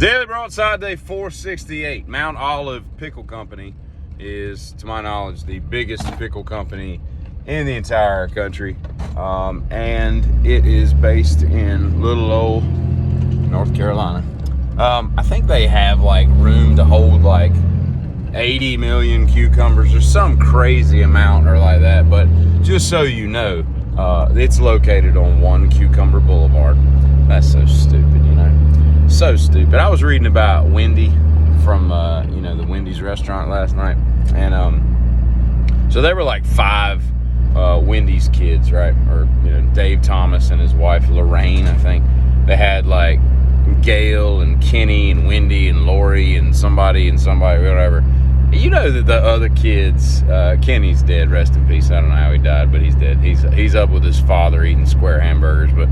Daily Broadside, day 468. Mount Olive Pickle Company is, to my knowledge, the biggest pickle company in the entire country. And it is based in little old North Carolina. I think they have like room to hold like 80 million cucumbers or some crazy amount or like that. But just so you know, it's located on One Cucumber Boulevard. That's so stupid, you know? So stupid. I was reading about Wendy from, the Wendy's restaurant last night. And so there were like 5 Wendy's kids, right? Or, Dave Thomas and his wife Lorraine, I think. They had like Gail and Kenny and Wendy and Lori and somebody, whatever. You know that the other kids, Kenny's dead, rest in peace. I don't know how he died, but he's dead. He's up with his father eating square hamburgers. But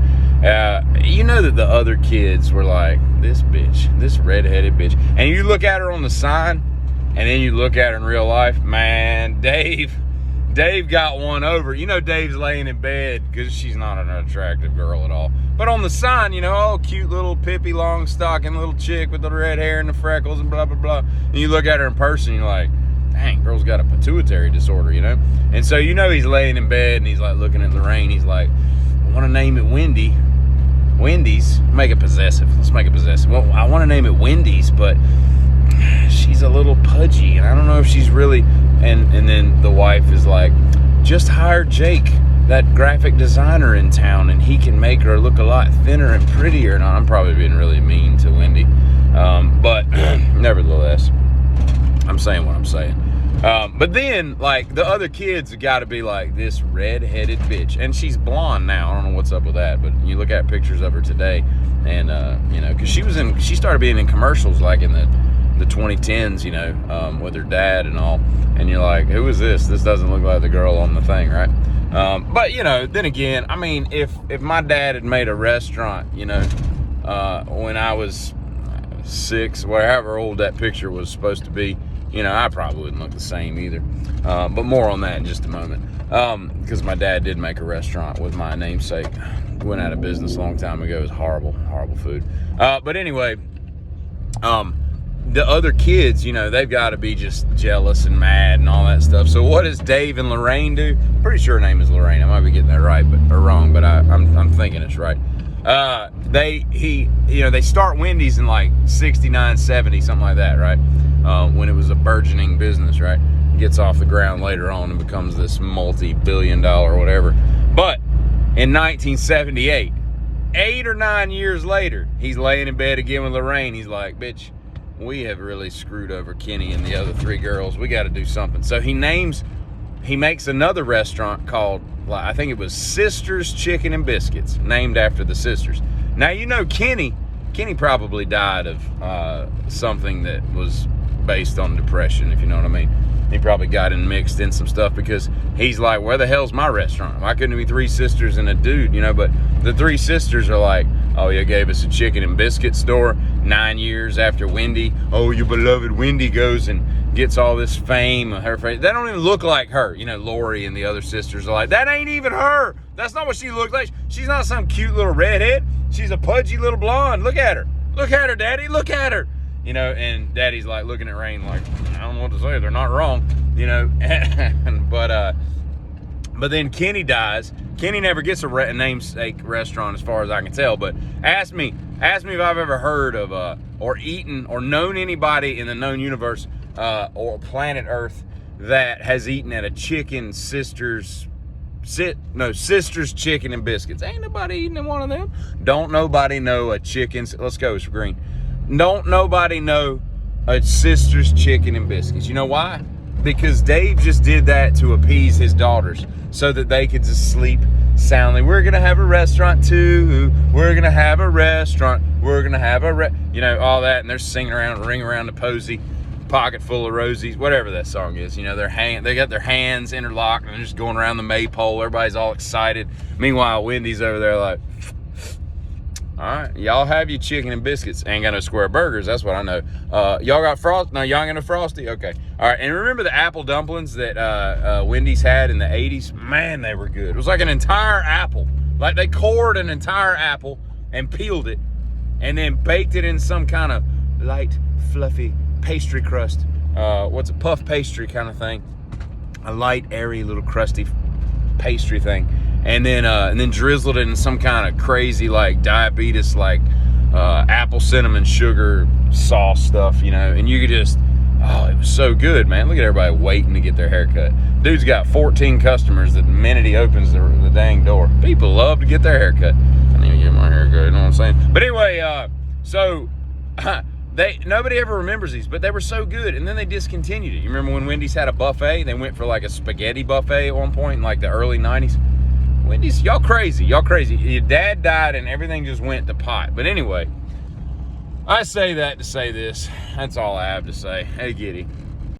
you know that the other kids were like, this bitch, this redheaded bitch. And you look at her on the sign, and then you look at her in real life, man, Dave got one over. You know Dave's laying in bed because she's not an attractive girl at all. But on the sign, oh, cute little Pippi Longstocking little chick with the red hair and the freckles and blah, blah, blah. And you look at her in person, you're like, dang, girl's got a pituitary disorder, And so he's laying in bed and he's like looking at Lorraine. He's like, I want to name it Wendy's. Make it possessive. Let's make it possessive. Well, I want to name it Wendy's, but she's a little pudgy and I don't know if she's really. And then the wife is like, just hire Jake, that graphic designer in town, and he can make her look a lot thinner and prettier. And I'm probably being really mean to Wendy, but nevertheless, I'm saying what I'm saying. But then, like, the other kids have got to be like, this red-headed bitch. And she's blonde now. I don't know what's up with that, but you look at pictures of her today, and, because she started being in commercials, like, in the 2010s, with her dad and all. And you're like, who is this? This doesn't look like the girl on the thing, right? But, then again, I mean, if my dad had made a restaurant, when I was 6, wherever old that picture was supposed to be, I probably wouldn't look the same either. But more on that in just a moment. Because my dad did make a restaurant with my namesake. Went out of business a long time ago. It was horrible, horrible food. But anyway, the other kids, they've got to be just jealous and mad and all that stuff. So what does Dave and Lorraine do? Pretty sure her name is Lorraine. I might be getting that right, or wrong, but I'm thinking it's right. They start Wendy's in like 69, 70, something like that, right? When it was a burgeoning business, right? Gets off the ground later on and becomes this multi-billion-dollar whatever. But in 1978, 8 or 9 years later, he's laying in bed again with Lorraine. He's like, bitch, we have really screwed over Kenny and the other 3 girls. We got to do something. So he makes another restaurant called, I think it was Sisters Chicken and Biscuits, named after the sisters. Now, Kenny probably died of something that was based on depression, if you know what I mean. He probably got mixed in some stuff because he's like, where the hell's my restaurant? Why couldn't it be 3 sisters and a dude, But the 3 sisters are like, oh, you gave us a chicken and biscuit store 9 years after Wendy. Oh, your beloved Wendy goes and gets all this fame. Her face, they don't even look like her. Lori and the other sisters are like, that ain't even her. That's not what she looks like. She's not some cute little redhead. She's a pudgy little blonde. Look at her. Look at her, Daddy. Look at her. And Daddy's like looking at Rain like, I don't know what to say. They're not wrong, But then Kenny dies. Kenny never gets a namesake restaurant as far as I can tell. But ask me if I've ever heard of or eaten or known anybody in the known universe or planet Earth that has eaten at a Sisters Chicken and Biscuits. Ain't nobody eating at one of them. Don't nobody know a chicken. Let's go, it's green. Don't nobody know a Sisters Chicken and Biscuits. You know why? Because Dave just did that to appease his daughters so that they could just sleep soundly. We're going to have a restaurant too. We're going to have a restaurant. We're going to have all that. And they're singing around, ring around the posy, pocket full of rosies, whatever that song is. They got their hands interlocked and they're just going around the maypole. Everybody's all excited. Meanwhile, Wendy's over there like, all right, y'all have your chicken and biscuits. Ain't got no square burgers, that's what I know. Y'all got Frosty? No, y'all ain't got no Frosty? Okay. All right, and remember the apple dumplings that Wendy's had in the 80s? Man, they were good. It was like an entire apple. Like they cored an entire apple and peeled it and then baked it in some kind of light, fluffy pastry crust. What's a puff pastry kind of thing? A light, airy, little crusty pastry thing. And then drizzled it in some kind of crazy, like, diabetes, like, apple cinnamon sugar sauce stuff, you know. And you could just, oh, it was so good, man. Look at everybody waiting to get their hair cut. Dude's got 14 customers the minute he opens the dang door. People love to get their hair cut. I need to get my hair cut, you know what I'm saying? But anyway, so nobody ever remembers these, but they were so good, and then they discontinued it. You remember when Wendy's had a buffet? They went for like a spaghetti buffet at one point in like the early 90s. Wendy's, y'all crazy. Y'all crazy. Your dad died and everything just went to pot. But anyway, I say that to say this. That's all I have to say. Hey, Giddy.